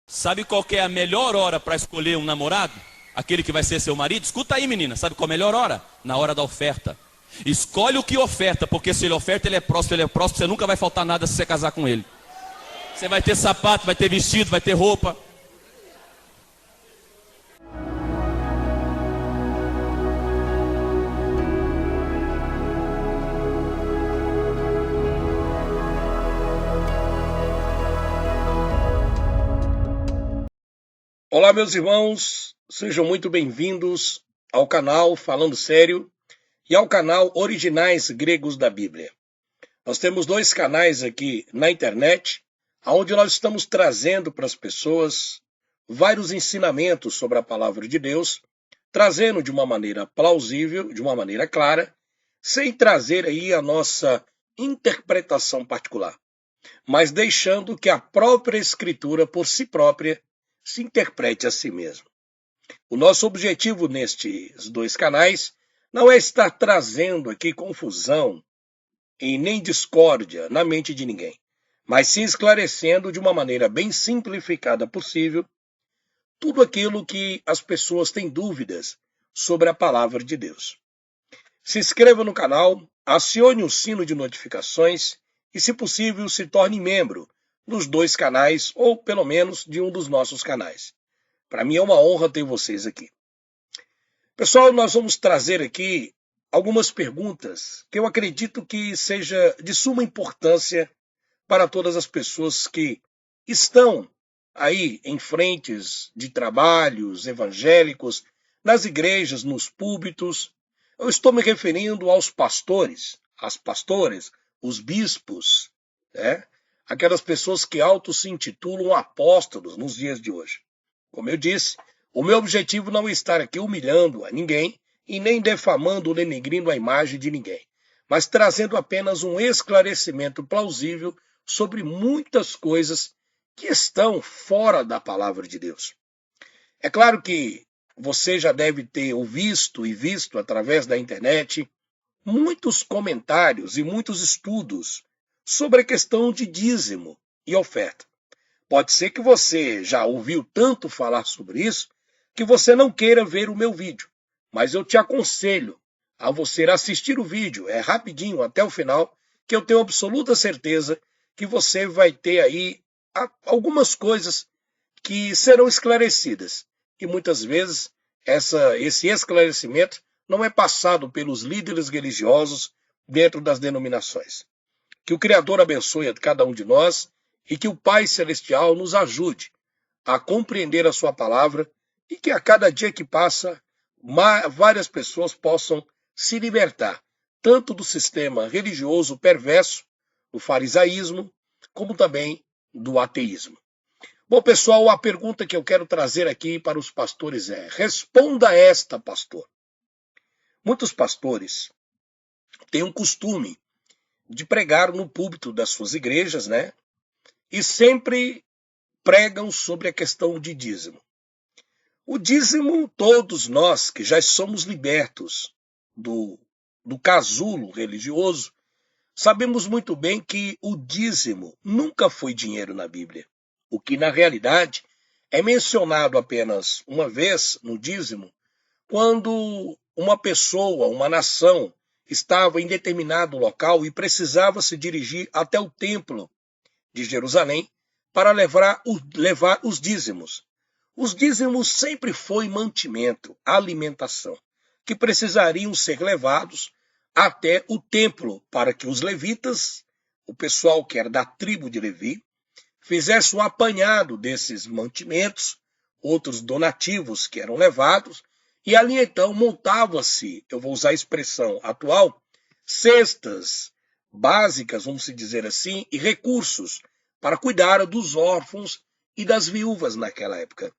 Sabe qual que é a melhor hora para escolher um namorado? Aquele que vai ser seu marido? Escuta aí, menina. Sabe qual é a melhor hora? Na hora da oferta. Escolhe o que oferta, porque se ele oferta, ele é próspero, você nunca vai faltar nada se você casar com ele. Você vai ter sapato, vai ter vestido, vai ter roupa. Olá, meus irmãos, sejam muito bem-vindos ao canal Falando Sério e ao canal Originais Gregos da Bíblia. Nós temos dois canais aqui na internet, onde nós estamos trazendo para as pessoas vários ensinamentos sobre a palavra de Deus, trazendo de uma maneira plausível, de uma maneira clara, sem trazer aí a nossa interpretação particular, mas deixando que a própria Escritura, por si própria, se interprete a si mesmo. O nosso objetivo nestes dois canais não é estar trazendo aqui confusão e nem discórdia na mente de ninguém, mas sim esclarecendo de uma maneira bem simplificada possível tudo aquilo que as pessoas têm dúvidas sobre a palavra de Deus. Se inscreva no canal, acione o sino de notificações e, se possível, se torne membro dos dois canais, ou pelo menos de um dos nossos canais. Para mim é uma honra ter vocês aqui. Pessoal, nós vamos trazer aqui algumas perguntas que eu acredito que seja de suma importância para todas as pessoas que estão aí em frentes de trabalhos evangélicos, nas igrejas, nos púlpitos. Eu estou me referindo aos pastores, às pastoras, os bispos, aquelas pessoas que se intitulam apóstolos nos dias de hoje. Como eu disse, o meu objetivo não é estar aqui humilhando a ninguém e nem defamando ou denegrindo a imagem de ninguém, mas trazendo apenas um esclarecimento plausível sobre muitas coisas que estão fora da palavra de Deus. É claro que você já deve ter visto através da internet muitos comentários e muitos estudos sobre a questão de dízimo e oferta. Pode ser que você já ouviu tanto falar sobre isso que você não queira ver o meu vídeo, mas eu te aconselho a você assistir o vídeo, é rapidinho até o final, que eu tenho absoluta certeza que você vai ter aí algumas coisas que serão esclarecidas. E muitas vezes esse esclarecimento não é passado pelos líderes religiosos dentro das denominações. Que o Criador abençoe a cada um de nós e que o Pai Celestial nos ajude a compreender a sua palavra e que a cada dia que passa, várias pessoas possam se libertar, tanto do sistema religioso perverso, do farisaísmo, como também do ateísmo. Bom, pessoal, a pergunta que eu quero trazer aqui para os pastores é: responda esta, pastor. Muitos pastores têm um costume de pregar no púlpito das suas igrejas, e sempre pregam sobre a questão de dízimo. O dízimo, todos nós que já somos libertos do casulo religioso, sabemos muito bem que o dízimo nunca foi dinheiro na Bíblia. O que, na realidade, é mencionado apenas uma vez no dízimo, quando uma pessoa, uma nação, estava em determinado local e precisava se dirigir até o templo de Jerusalém para levar os dízimos. Os dízimos sempre foi mantimento, alimentação, que precisariam ser levados até o templo para que os levitas, o pessoal que era da tribo de Levi, fizesse um apanhado desses mantimentos, outros donativos que eram levados, e ali então montava-se, eu vou usar a expressão atual, cestas básicas, vamos dizer assim, e recursos para cuidar dos órfãos e das viúvas naquela época.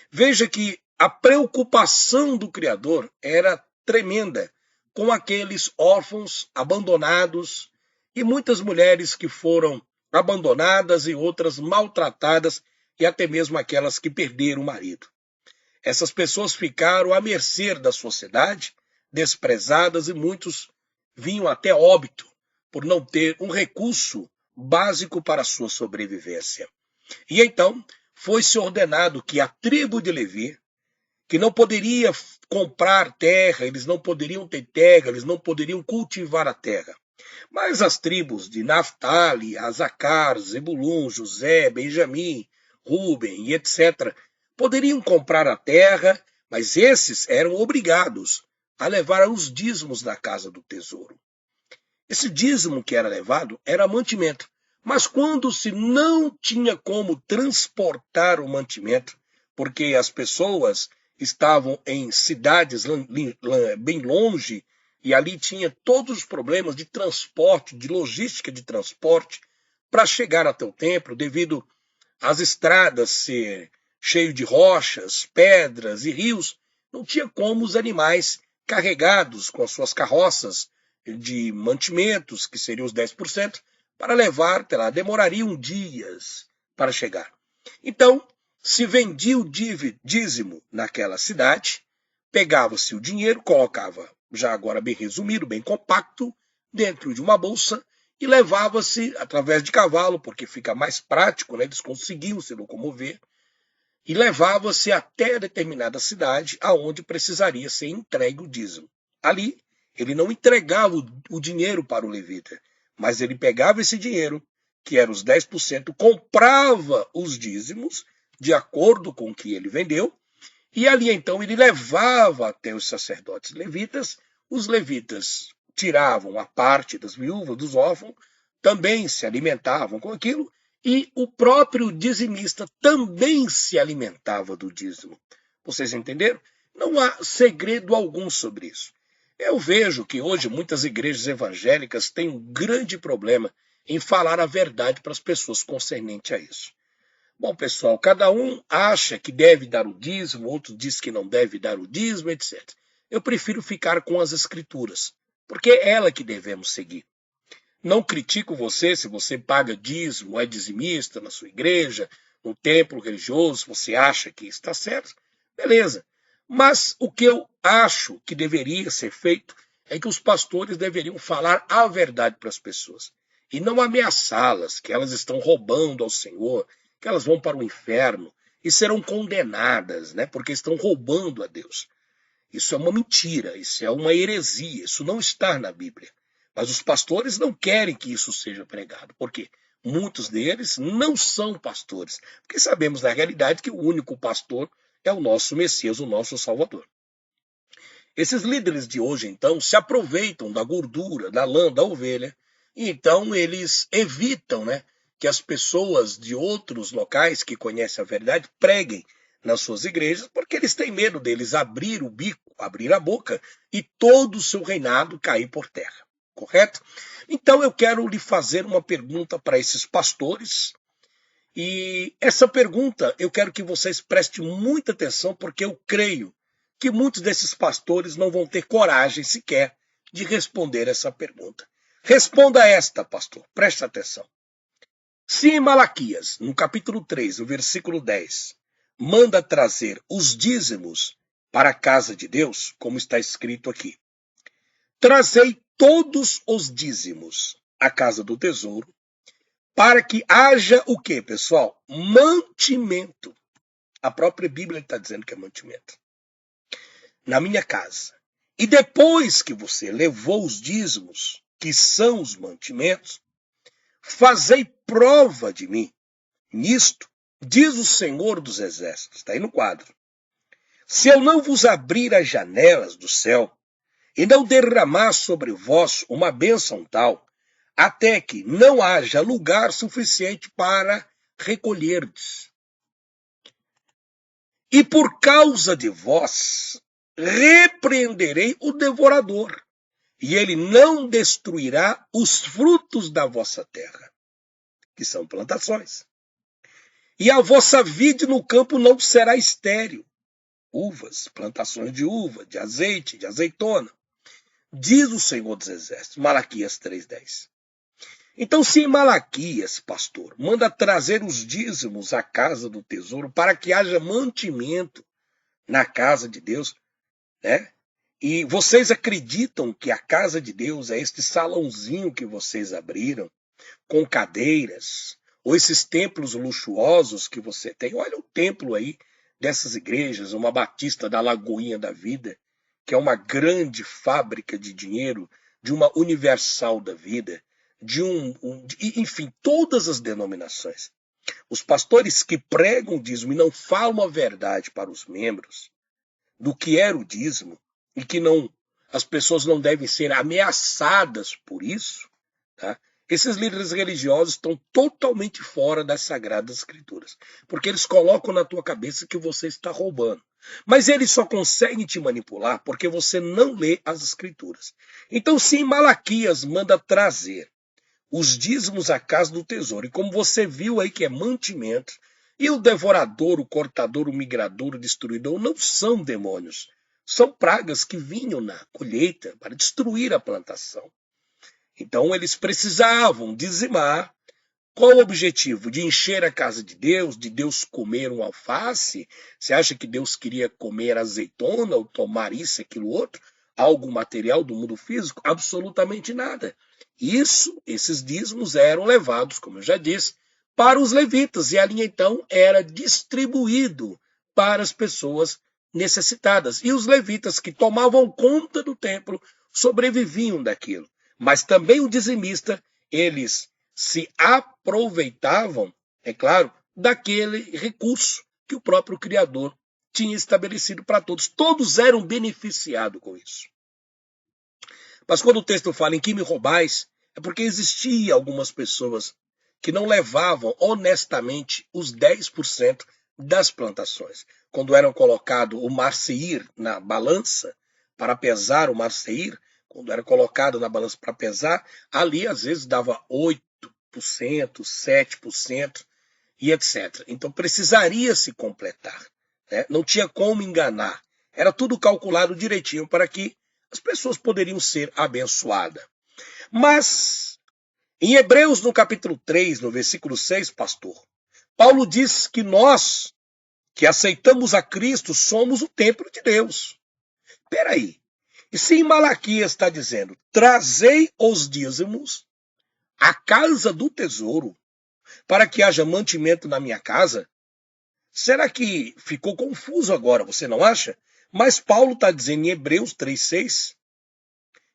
Veja que a preocupação do Criador era tremenda com aqueles órfãos abandonados e muitas mulheres que foram abandonadas e outras maltratadas e até mesmo aquelas que perderam o marido. Essas pessoas ficaram à mercê da sociedade, desprezadas, e muitos vinham até óbito por não ter um recurso básico para a sua sobrevivência. E então foi-se ordenado que a tribo de Levi, que não poderia comprar terra, eles não poderiam ter terra, eles não poderiam cultivar a terra. Mas as tribos de Naftali, Azacar, Zebulun, José, Benjamim, Ruben e etc. poderiam comprar a terra, mas esses eram obrigados a levar os dízimos da casa do tesouro. Esse dízimo que era levado era mantimento. Mas quando se não tinha como transportar o mantimento, porque as pessoas estavam em cidades bem longe, e ali tinha todos os problemas de transporte, de logística de transporte, para chegar até o templo, devido às estradas ser cheias de rochas, pedras e rios, não tinha como os animais carregados com as suas carroças de mantimentos, que seriam os 10%, para levar até lá. Demorariam dias para chegar. Então, se vendia o dízimo naquela cidade, pegava-se o dinheiro, colocava, já agora bem resumido, bem compacto, dentro de uma bolsa e levava-se através de cavalo, porque fica mais prático, né? Eles conseguiam se locomover, e levava-se até determinada cidade aonde precisaria ser entregue o dízimo. Ali, ele não entregava o dinheiro para o levita, mas ele pegava esse dinheiro, que era os 10%, comprava os dízimos, de acordo com o que ele vendeu, e ali então ele levava até os sacerdotes levitas, os levitas tiravam a parte das viúvas, dos órfãos, também se alimentavam com aquilo, e o próprio dizimista também se alimentava do dízimo. Vocês entenderam? Não há segredo algum sobre isso. Eu vejo que hoje muitas igrejas evangélicas têm um grande problema em falar a verdade para as pessoas concernente a isso. Bom, pessoal, cada um acha que deve dar o dízimo, outro diz que não deve dar o dízimo, etc. Eu prefiro ficar com as escrituras, porque é ela que devemos seguir. Não critico você se você paga dízimo, é dizimista na sua igreja, no templo religioso, você acha que está certo, beleza. Mas o que eu acho que deveria ser feito é que os pastores deveriam falar a verdade para as pessoas e não ameaçá-las, que elas estão roubando ao Senhor, que elas vão para o inferno e serão condenadas, né, porque estão roubando a Deus. Isso é uma mentira, isso é uma heresia, isso não está na Bíblia. Mas os pastores não querem que isso seja pregado, porque muitos deles não são pastores, porque sabemos na realidade que o único pastor é o nosso Messias, o nosso Salvador. Esses líderes de hoje, então, se aproveitam da gordura, da lã, da ovelha, e então eles evitam, né, que as pessoas de outros locais que conhecem a verdade preguem nas suas igrejas, porque eles têm medo deles abrir o bico, abrir a boca e todo o seu reinado cair por terra. Correto? Então eu quero lhe fazer uma pergunta para esses pastores, e essa pergunta eu quero que vocês prestem muita atenção, porque eu creio que muitos desses pastores não vão ter coragem sequer de responder essa pergunta. Responda esta, pastor, preste atenção. Se em Malaquias, no capítulo 3, no versículo 10, manda trazer os dízimos para a casa de Deus, como está escrito aqui, trazei todos os dízimos à casa do tesouro, para que haja o quê, pessoal? Mantimento. A própria Bíblia está dizendo que é mantimento. Na minha casa. E depois que você levou os dízimos, que são os mantimentos, fazei prova de mim. Nisto, diz o Senhor dos Exércitos, está aí no quadro. Se eu não vos abrir as janelas do céu, e não derramar sobre vós uma bênção tal, até que não haja lugar suficiente para recolherdes. E por causa de vós, repreenderei o devorador, e ele não destruirá os frutos da vossa terra, que são plantações. E a vossa vide no campo não será estéril. Uvas, plantações de uva, de azeite, de azeitona. Diz o Senhor dos Exércitos, Malaquias 3,10. Então, se em Malaquias, pastor, manda trazer os dízimos à casa do tesouro para que haja mantimento na casa de Deus, né? E vocês acreditam que a casa de Deus é este salãozinho que vocês abriram, com cadeiras, ou esses templos luxuosos que você tem. Olha o templo aí dessas igrejas, uma Batista da Lagoinha da Vida, que é uma grande fábrica de dinheiro, de uma Universal da Vida, enfim, todas as denominações. Os pastores que pregam o dízimo e não falam a verdade para os membros do que era o dízimo, e que as pessoas não devem ser ameaçadas por isso, tá? Esses líderes religiosos estão totalmente fora das Sagradas Escrituras, porque eles colocam na tua cabeça que você está roubando. Mas eles só conseguem te manipular porque você não lê as Escrituras. Então, se em Malaquias manda trazer os dízimos à casa do tesouro, e como você viu aí que é mantimento, e o devorador, o cortador, o migrador, o destruidor não são demônios, são pragas que vinham na colheita para destruir a plantação. Então eles precisavam dizimar. Qual o objetivo? De encher a casa de Deus comer um alface? Você acha que Deus queria comer azeitona ou tomar isso, aquilo, outro? Algo material do mundo físico? Absolutamente nada. Esses dízimos eram levados, como eu já disse, para os levitas, e ali então era distribuído para as pessoas necessitadas. E os levitas que tomavam conta do templo sobreviviam daquilo. Mas também o dizimista, eles se aproveitavam, é claro, daquele recurso que o próprio Criador tinha estabelecido para todos. Todos eram beneficiados com isso. Mas quando o texto fala em que me roubais, é porque existia algumas pessoas que não levavam honestamente os 10% das plantações. Quando eram colocado o marseir na balança, para pesar o marseir, quando era colocado na balança para pesar, ali às vezes dava 8%, 7% e etc. Então precisaria se completar, né? Não tinha como enganar. Era tudo calculado direitinho para que as pessoas poderiam ser abençoadas. Mas, em Hebreus, no capítulo 3, no versículo 6, pastor, Paulo diz que nós, que aceitamos a Cristo, somos o templo de Deus. Espera aí. E se em Malaquias está dizendo, trazei os dízimos à casa do tesouro, para que haja mantimento na minha casa, será que ficou confuso agora, você não acha? Mas Paulo está dizendo em Hebreus 3,6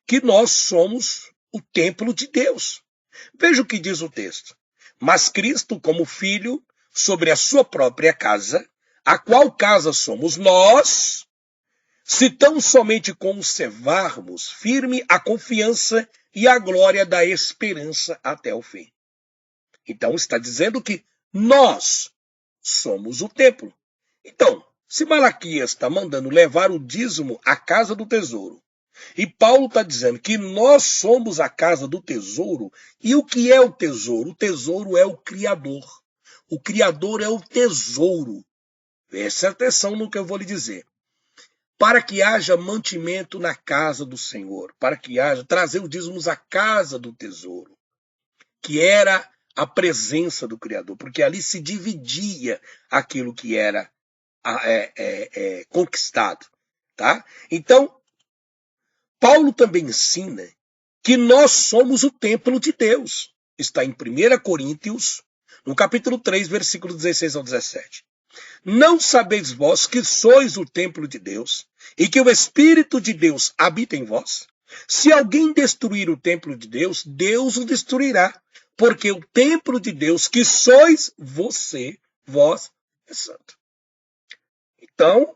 que nós somos o templo de Deus. Veja o que diz o texto. Mas Cristo, como filho, sobre a sua própria casa, a qual casa somos nós, se tão somente conservarmos firme a confiança e a glória da esperança até o fim. Então está dizendo que nós somos o templo. Então, se Malaquias está mandando levar o dízimo à casa do tesouro, e Paulo está dizendo que nós somos a casa do tesouro, e o que é o tesouro? O tesouro é o Criador. O Criador é o tesouro. Preste atenção no que eu vou lhe dizer. Para que haja mantimento na casa do Senhor, para que haja, trazer os dízimos à casa do tesouro, que era a presença do Criador, porque ali se dividia aquilo que era conquistado. Tá? Então, Paulo também ensina que nós somos o templo de Deus. Está em 1 Coríntios, no capítulo 3, versículo 16 ao 17. Não sabeis vós que sois o templo de Deus e que o Espírito de Deus habita em vós? Se alguém destruir o templo de Deus, Deus o destruirá, porque o templo de Deus que sois vós é santo. Então,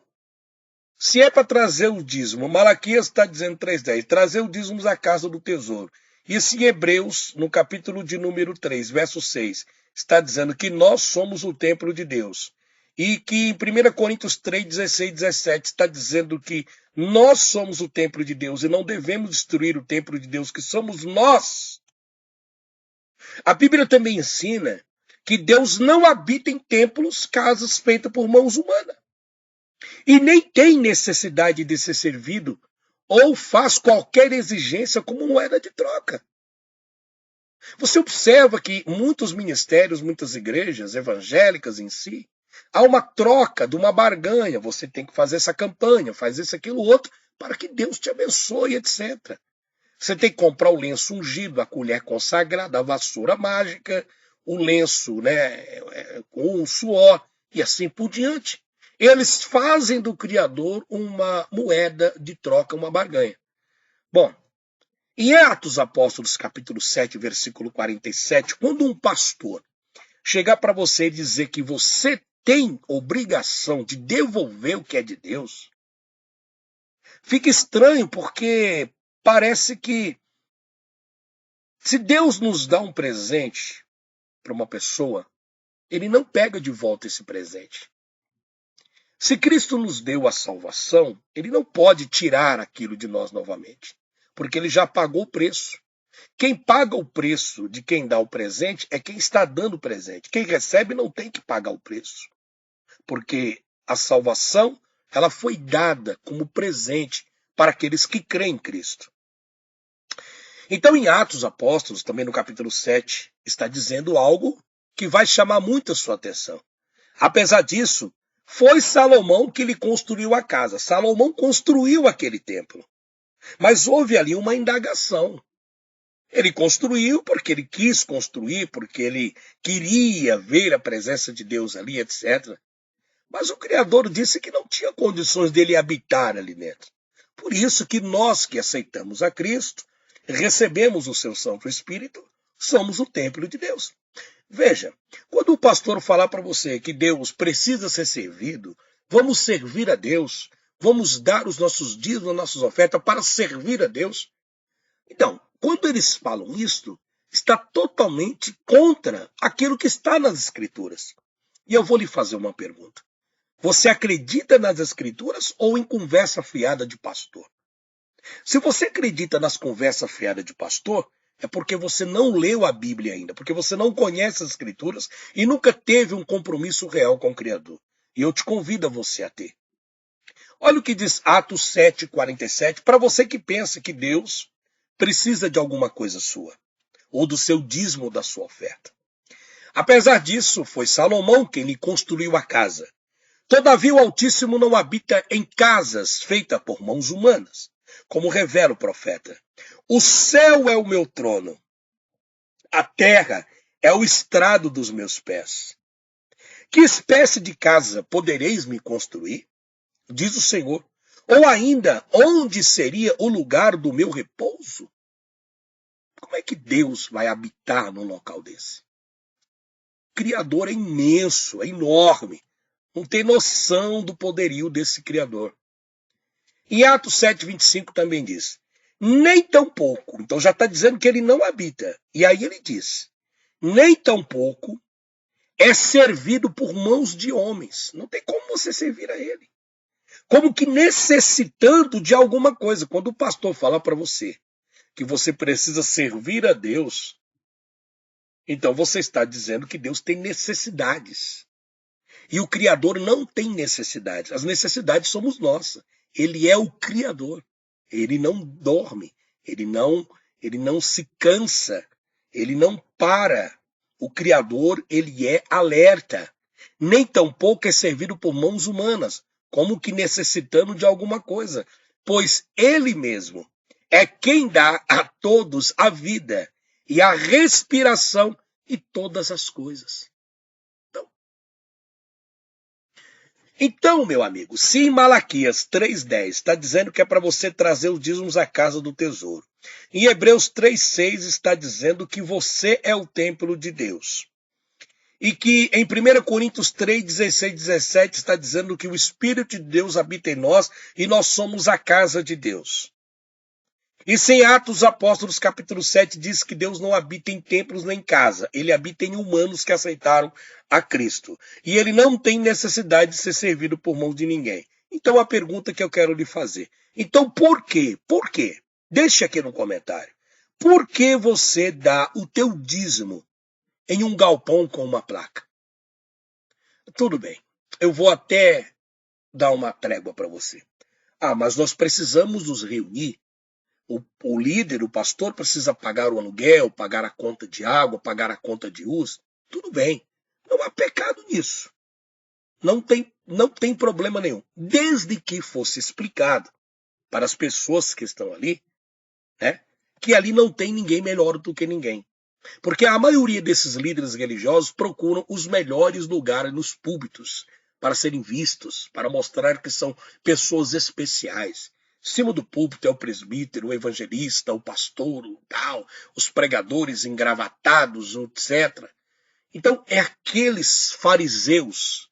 se é para trazer o dízimo, Malaquias está dizendo 3,10, trazer o dízimo à casa do tesouro. E se em Hebreus, no capítulo de número 3, verso 6, está dizendo que nós somos o templo de Deus. E que em 1 Coríntios 3, 16 e 17 está dizendo que nós somos o templo de Deus e não devemos destruir o templo de Deus, que somos nós. A Bíblia também ensina que Deus não habita em templos, casas feitas por mãos humanas. E nem tem necessidade de ser servido ou faz qualquer exigência como moeda de troca. Você observa que muitos ministérios, muitas igrejas evangélicas em si, há uma troca de uma barganha. Você tem que fazer essa campanha, faz isso, aquilo, outro, para que Deus te abençoe, etc. Você tem que comprar o lenço ungido, a colher consagrada, a vassoura mágica, o lenço, né, com o suor e assim por diante. Eles fazem do Criador uma moeda de troca, uma barganha. Bom, em Atos Apóstolos, capítulo 7, versículo 47, quando um pastor chegar para você e dizer que você tem obrigação de devolver o que é de Deus, fica estranho, porque parece que se Deus nos dá um presente para uma pessoa, ele não pega de volta esse presente. Se Cristo nos deu a salvação, ele não pode tirar aquilo de nós novamente, porque ele já pagou o preço. Quem paga o preço de quem dá o presente é quem está dando o presente. Quem recebe não tem que pagar o preço, porque a salvação ela foi dada como presente para aqueles que creem em Cristo. Então, em Atos Apóstolos, também no capítulo 7, está dizendo algo que vai chamar muito a sua atenção. Apesar disso, foi Salomão que lhe construiu a casa. Salomão construiu aquele templo. Mas houve ali uma indagação. Ele construiu porque ele quis construir, porque ele queria ver a presença de Deus ali, etc. Mas o Criador disse que não tinha condições dele habitar ali dentro. Por isso que nós que aceitamos a Cristo, recebemos o seu Santo Espírito, somos o templo de Deus. Veja, quando o pastor falar para você que Deus precisa ser servido, vamos servir a Deus, vamos dar os nossos dízimos, as nossas ofertas para servir a Deus. Então, quando eles falam isto, está totalmente contra aquilo que está nas Escrituras. E eu vou lhe fazer uma pergunta. Você acredita nas Escrituras ou em conversa fiada de pastor? Se você acredita nas conversas fiadas de pastor, é porque você não leu a Bíblia ainda, porque você não conhece as Escrituras e nunca teve um compromisso real com o Criador. E eu te convido a você a ter. Olha o que diz Atos 7, 47, para você que pensa que Deus precisa de alguma coisa sua, ou do seu dízimo ou da sua oferta. Apesar disso, foi Salomão quem lhe construiu a casa. Todavia o Altíssimo não habita em casas feitas por mãos humanas, como revela o profeta. O céu é o meu trono, a terra é o estrado dos meus pés. Que espécie de casa podereis me construir? Diz o Senhor. Ou ainda, onde seria o lugar do meu repouso? Como é que Deus vai habitar num local desse? O Criador é imenso, é enorme. Não tem noção do poderio desse Criador. Em Atos 7, 25 também diz, nem tampouco, então já está dizendo que ele não habita. E aí ele diz, nem tampouco é servido por mãos de homens. Não tem como você servir a ele. Como que necessitando de alguma coisa. Quando o pastor fala para você que você precisa servir a Deus, então você está dizendo que Deus tem necessidades. E o Criador não tem necessidades. As necessidades somos nossas. Ele é o Criador. Ele não dorme. Ele não se cansa. Ele não para. O Criador, ele é alerta. Nem tampouco é servido por mãos humanas, como que necessitando de alguma coisa. Pois ele mesmo é quem dá a todos a vida e a respiração e todas as coisas. Então, meu amigo, se em Malaquias 3,10 está dizendo que é para você trazer os dízimos à casa do tesouro, em Hebreus 3,6 está dizendo que você é o templo de Deus, e que em 1 Coríntios 3, 16, 17 está dizendo que o Espírito de Deus habita em nós e nós somos a casa de Deus. E se em Atos dos Apóstolos, capítulo 7, diz que Deus não habita em templos nem em casa. Ele habita em humanos que aceitaram a Cristo. E ele não tem necessidade de ser servido por mãos de ninguém. Então a pergunta que eu quero lhe fazer. Então por quê? Por quê? Deixe aqui no comentário. Por que você dá o teu dízimo em um galpão com uma placa? Tudo bem. Eu vou até dar uma trégua para você. Mas nós precisamos nos reunir. O líder, o pastor precisa pagar o aluguel, pagar a conta de água, pagar a conta de luz. Tudo bem. Não há pecado nisso. Não tem problema nenhum. Desde que fosse explicado para as pessoas que estão ali, né, que ali não tem ninguém melhor do que ninguém. Porque a maioria desses líderes religiosos procuram os melhores lugares nos púlpitos para serem vistos, para mostrar que são pessoas especiais. Em cima do púlpito é o presbítero, o evangelista, o pastor, o tal, os pregadores engravatados, etc. Então, é aqueles fariseus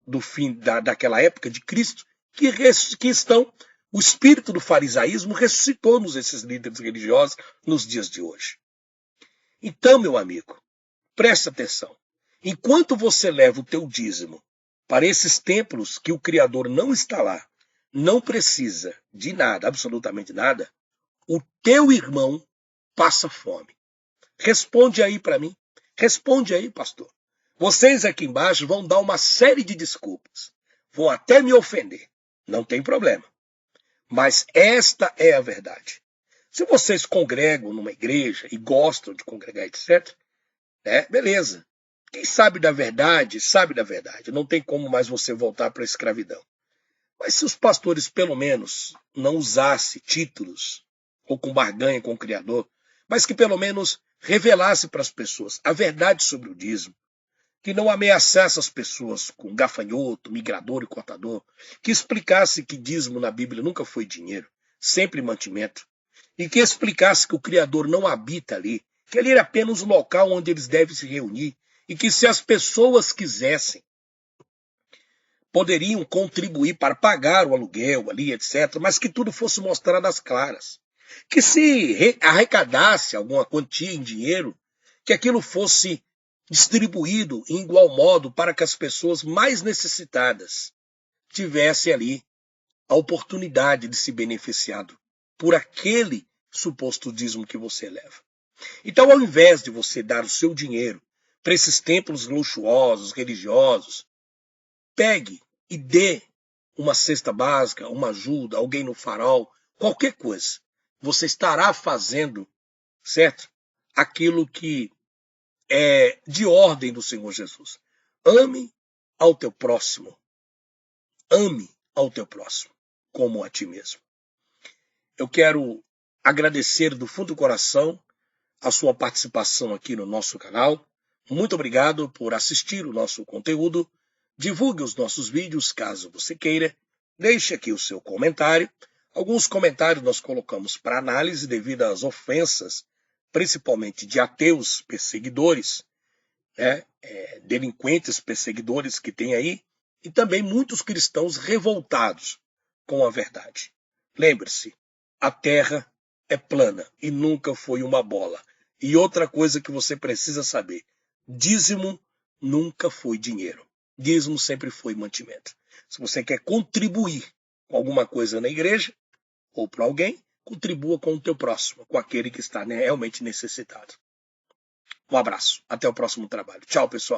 do fim daquela época de Cristo que estão. O espírito do farisaísmo ressuscitou nos esses líderes religiosos nos dias de hoje. Então, meu amigo, presta atenção. Enquanto você leva o teu dízimo para esses templos que o Criador não está lá, não precisa de nada, absolutamente nada, o teu irmão passa fome. Responde aí para mim. Responde aí, pastor. Vocês aqui embaixo vão dar uma série de desculpas. Vão até me ofender. Não tem problema. Mas esta é a verdade. Se vocês congregam numa igreja e gostam de congregar, etc., beleza. Quem sabe da verdade, sabe da verdade. Não tem como mais você voltar para a escravidão. Mas se os pastores, pelo menos, não usassem títulos ou com barganha com o Criador, mas que pelo menos revelasse para as pessoas a verdade sobre o dízimo, que não ameaçasse as pessoas com gafanhoto, migrador e cortador, que explicasse que dízimo na Bíblia nunca foi dinheiro, sempre mantimento, e que explicasse que o Criador não habita ali, que ali era apenas um local onde eles devem se reunir, e que se as pessoas quisessem, poderiam contribuir para pagar o aluguel ali, etc., mas que tudo fosse mostrado às claras. Que se arrecadasse alguma quantia em dinheiro, que aquilo fosse distribuído em igual modo para que as pessoas mais necessitadas tivessem ali a oportunidade de se beneficiar por aquele suposto dízimo que você leva. Então, ao invés de você dar o seu dinheiro para esses templos luxuosos, religiosos, pegue e dê uma cesta básica, uma ajuda, alguém no farol, qualquer coisa. Você estará fazendo, certo? Aquilo que é de ordem do Senhor Jesus. Ame ao teu próximo. Ame ao teu próximo, como a ti mesmo. Eu quero agradecer do fundo do coração a sua participação aqui no nosso canal. Muito obrigado por assistir o nosso conteúdo. Divulgue os nossos vídeos, caso você queira. Deixe aqui o seu comentário. Alguns comentários nós colocamos para análise devido às ofensas, principalmente de ateus perseguidores, delinquentes perseguidores que tem aí, e também muitos cristãos revoltados com a verdade. Lembre-se, a terra é plana e nunca foi uma bola. E outra coisa que você precisa saber, dízimo nunca foi dinheiro. Dízimo sempre foi mantimento. Se você quer contribuir com alguma coisa na igreja ou para alguém, contribua com o teu próximo, com aquele que está realmente necessitado. Um abraço. Até o próximo trabalho. Tchau, pessoal.